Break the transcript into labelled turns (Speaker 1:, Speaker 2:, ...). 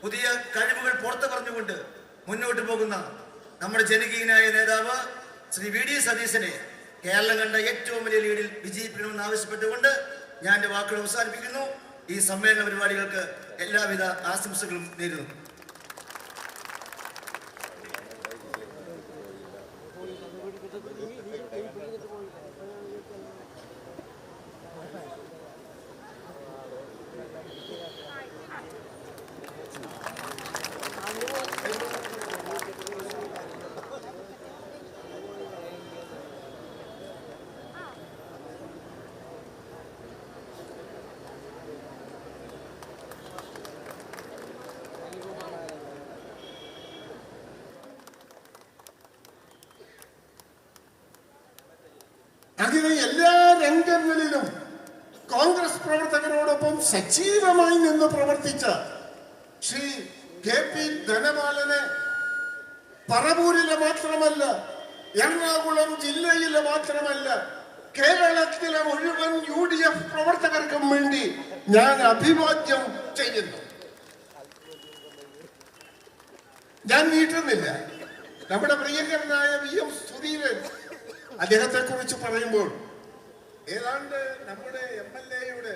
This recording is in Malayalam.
Speaker 1: പുതിയ കഴിവുകൾ പുറത്തു പറഞ്ഞുകൊണ്ട് മുന്നോട്ട് പോകുന്ന നമ്മുടെ ജനകീയനായ നേതാവ് ശ്രീ വി ഡി സതീശനെ കേരളം കണ്ട ഏറ്റവും വലിയ ലീഡിൽ വിജയിപ്പിക്കണമെന്ന് ആവശ്യപ്പെട്ടുകൊണ്ട് ഞാൻ എൻ്റെ വാക്കുകൾ അവസാനിപ്പിക്കുന്നു. ഈ സമ്മേളന പരിപാടികൾക്ക് എല്ലാവിധ ആശംസകളും നേരുന്നു.
Speaker 2: അങ്ങനെ എല്ലാ രംഗങ്ങളിലും കോൺഗ്രസ് പ്രവർത്തകരോടൊപ്പം സജീവമായി നിന്ന് പ്രവർത്തിച്ച ശ്രീ കെ പി ധനപാലനെ പറവൂരിലെ മാത്രമല്ല, എറണാകുളം ജില്ലയിലെ മാത്രമല്ല, കേരളത്തിലെ മുഴുവൻ UDF പ്രവർത്തകർക്കും വേണ്ടി ഞാൻ അഭിവാദ്യം ചെയ്യുന്നു. ഞാൻ നീട്ടുന്നില്ല. നമ്മുടെ പ്രിയങ്കരനായ VM സുധീരൻ അദ്ദേഹത്തെ കുറിച്ച് പറയുമ്പോൾ ഏതാണ്ട് നമ്മുടെ MLA യുടെ